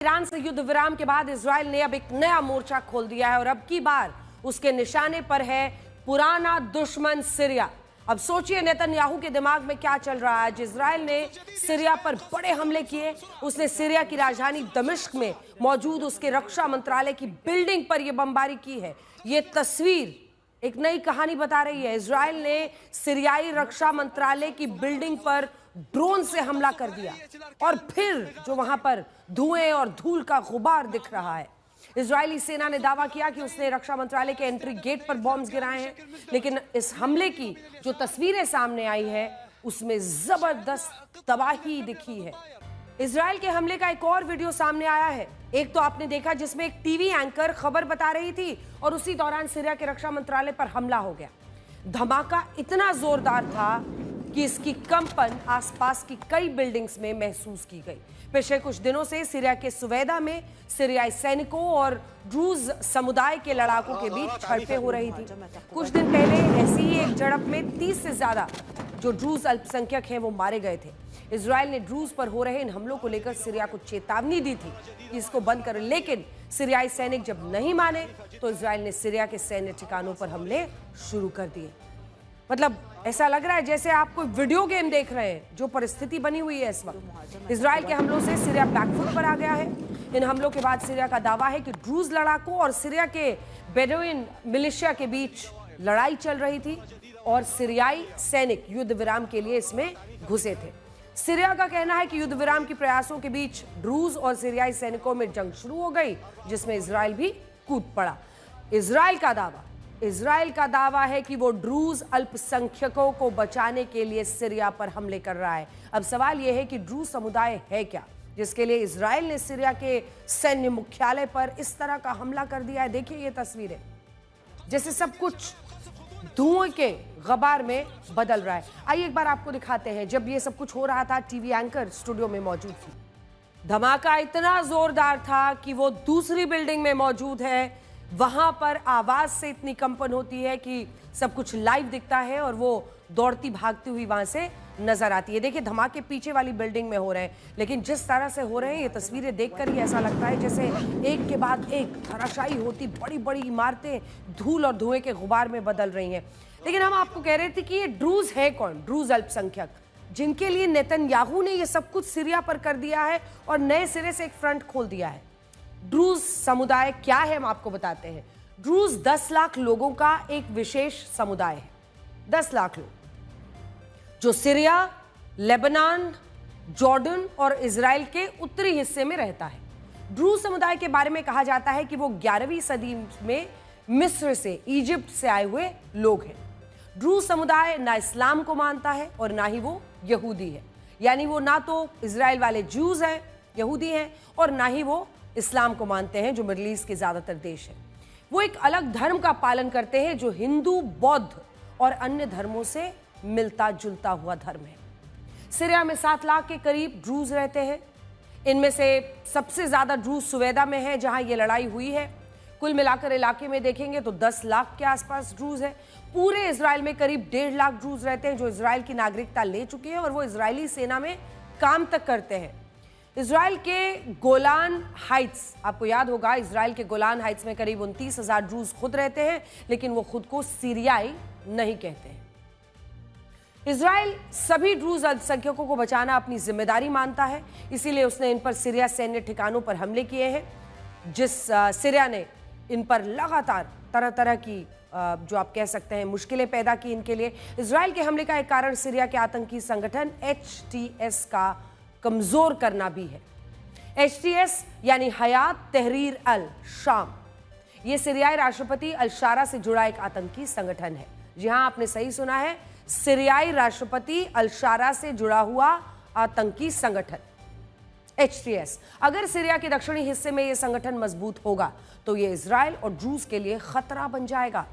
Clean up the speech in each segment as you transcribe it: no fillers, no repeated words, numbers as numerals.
Iran से युद्ध विराम के बाद इजराइल ने अब एक नया मोर्चा खोल दिया है और अब की बार उसके निशाने पर है पुराना दुश्मन सीरिया। अब सोचिए नेतन्याहू के दिमाग में क्या चल रहा है। इजराइल ने सीरिया पर बड़े हमले किए, उसने सीरिया की राजधानी दमिश्क में मौजूद उसके रक्षा मंत्रालय की बिल्डिंग पर यह बमबारी की है। ये तस्वीर एक नई कहानी बता रही है। इजराइल ने सीरियाई रक्षा मंत्रालय की बिल्डिंग पर ड्रोन से हमला कर दिया और फिर जो वहां पर धुएं और धूल का गुबार दिख रहा है। इजरायली सेना ने दावा किया कि उसने रक्षा मंत्रालय के एंट्री गेट पर बॉम्ब्स गिराए हैं, लेकिन इस हमले की जो तस्वीरें सामने आई है उसमें जबरदस्त तबाही दिखी है। इजराइल के हमले का एक और वीडियो सामने आया है। एक तो आपने देखा जिसमें एक टीवी एंकर खबर बता रही थी और उसी दौरान सीरिया के रक्षा मंत्रालय पर हमला हो गया। धमाका इतना जोरदार था कि इसकी कंपन आसपास की कई बिल्डिंग्स में महसूस की गई। पिछले कुछ दिनों से सीरिया के सुवेदा में सीरियाई सैनिकों और ड्रूज समुदाय के लड़ाकों के बीच झड़पें हो रही थी। कुछ दिन पहले ऐसी ही एक झड़प में 30 से ज्यादा जो ड्रूज अल्पसंख्यक हैं वो मारे गए थे। इजराइल ने ड्रूज पर हो रहे इन हमलों को लेकर सीरिया को चेतावनी दी थी कि इसको बंद करें, लेकिन सीरियाई सैनिक जब नहीं माने तो इजराइल ने सीरिया के सैन्य ठिकानों पर हमले शुरू कर दिए। मतलब ऐसा लग रहा है जैसे आप कोई वीडियो गेम देख रहे हैं। जो परिस्थिति बनी हुई है इस वक्त, इजराइल के हमलों से सीरिया बैकफुट पर आ गया है। इन हमलों के बाद सीरिया का दावा है कि ड्रूज लड़ाकों और सीरिया के बेडुइन मिलिशिया के बीच लड़ाई चल रही थी और सीरियाई सैनिक युद्ध विराम के लिए इसमें घुसे थे। सीरिया का कहना है कि युद्ध विराम के प्रयासों के बीच ड्रूज और सीरियाई सैनिकों में जंग शुरू हो गई, जिसमें इजराइल भी कूद पड़ा। इजराइल का दावा है कि वो ड्रूज अल्पसंख्यकों को बचाने के लिए सीरिया पर हमले कर रहा है। अब सवाल यह है कि ड्रूज समुदाय है क्या, जिसके लिए इजराइल ने सीरिया के सैन्य मुख्यालय पर इस तरह का हमला कर दिया है। देखिए ये तस्वीरें, जैसे सब कुछ धुएं के गबार में बदल रहा है। आइए एक बार आपको दिखाते हैं। जब ये सब कुछ हो रहा था, टीवी एंकर स्टूडियो में मौजूद थी। धमाका इतना जोरदार था कि वो दूसरी बिल्डिंग में मौजूद है। वहां पर आवाज से इतनी कंपन होती है कि सब कुछ लाइव दिखता है और वो दौड़ती भागती हुई वहां से नजर आती है। देखिए धमाके पीछे वाली बिल्डिंग में हो रहे हैं, लेकिन जिस तरह से हो रहे हैं ये तस्वीरें देखकर ही ऐसा लगता है जैसे एक के बाद एक धराशायी होती बड़ी बड़ी इमारतें धूल और धुएं के गुबार में बदल रही हैं। लेकिन हम आपको कह रहे थे कि ये ड्रूज है कौन? ड्रूज अल्पसंख्यक, जिनके लिए नेतन्याहू ने ये सब कुछ सीरिया पर कर दिया है और नए सिरे से एक फ्रंट खोल दिया है। ड्रूज समुदाय क्या है हम आपको बताते हैं। ड्रूज 10 लाख लोगों का एक विशेष समुदाय है। 10 लाख लोग जो सीरिया, लेबनान, जॉर्डन और इजराइल के उत्तरी हिस्से में रहता है। ड्रूज समुदाय के बारे में कहा जाता है कि वो 11वीं सदी में मिस्र से, इजिप्ट से आए हुए लोग हैं। ड्रूज समुदाय ना इस्लाम को मानता है और ना ही वो यहूदी है, यानी वो ना तो इजराइल वाले ज्यूज हैं, यहूदी हैं, और ना ही वो इस्लाम को मानते हैं जो मिडल ईस्ट के ज्यादातर देश है। वो एक अलग धर्म का पालन करते हैं जो हिंदू, बौद्ध और अन्य धर्मों से मिलता जुलता हुआ धर्म है। सीरिया में 7 लाख के करीब ड्रूज रहते हैं। इनमें से सबसे ज्यादा ड्रूज सुवेदा में है जहां ये लड़ाई हुई है। कुल मिलाकर इलाके में देखेंगे तो 10 लाख के आसपास ड्रूज है। पूरे इजराइल में करीब 1.5 लाख ड्रूज रहते हैं जो इजराइल की नागरिकता ले चुके हैं और वो इजरायली सेना में काम तक करते हैं। इजराइल के गोलान हाइट्स, आपको याद होगा इजराइल के गोलान हाइट्स में करीब 29,000 ड्रूज खुद रहते हैं, लेकिन वो खुद को सीरियाई नहीं कहते हैं। इजराइल सभी ड्रूज अल्पसंख्यकों को बचाना अपनी जिम्मेदारी मानता है, इसीलिए उसने इन पर सीरिया सैन्य ठिकानों पर हमले किए हैं। सीरिया ने इन पर लगातार तरह तरह की जो आप कह सकते हैं मुश्किलें पैदा की इनके लिए। इजराइल के हमले का एक कारण सीरिया के आतंकी संगठन HTS का कमजोर करना भी है। HTS यानी हयात तहरीर अल शाम, यह सीरियाई राष्ट्रपति अल शारा से जुड़ा एक आतंकी संगठन है। जी हां, आपने सही सुना है, सीरियाई राष्ट्रपति अल शारा से जुड़ा हुआ आतंकी संगठन HTS। अगर सीरिया के दक्षिणी हिस्से में यह संगठन मजबूत होगा तो यह इजराइल और ड्रूज के लिए खतरा बन जाएगा।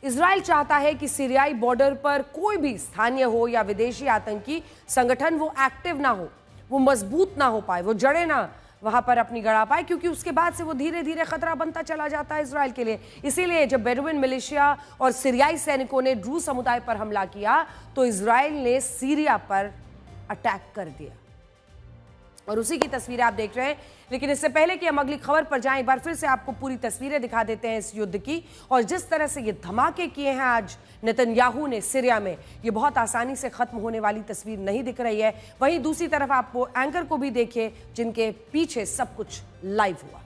इजराइल चाहता है कि सीरियाई बॉर्डर पर कोई भी स्थानीय हो या विदेशी आतंकी संगठन वो एक्टिव ना हो, वो मजबूत ना हो पाए, वो जड़े ना वहां पर अपनी गड़ा पाए, क्योंकि उसके बाद से वो धीरे धीरे खतरा बनता चला जाता है इजराइल के लिए। इसीलिए जब बेडुइन मिलिशिया और सीरियाई सैनिकों ने ड्रूज समुदाय पर हमला किया तो इजराइल ने सीरिया पर अटैक कर दिया। और उसी की तस्वीरें आप देख रहे हैं। लेकिन इससे पहले कि हम अगली खबर पर जाएं, एक बार फिर से आपको पूरी तस्वीरें दिखा देते हैं इस युद्ध की। और जिस तरह से ये धमाके किए हैं आज नेतन्याहू ने सीरिया में, ये बहुत आसानी से खत्म होने वाली तस्वीर नहीं दिख रही है। वहीं दूसरी तरफ आप वो एंकर को भी देखिए जिनके पीछे सब कुछ लाइव हुआ।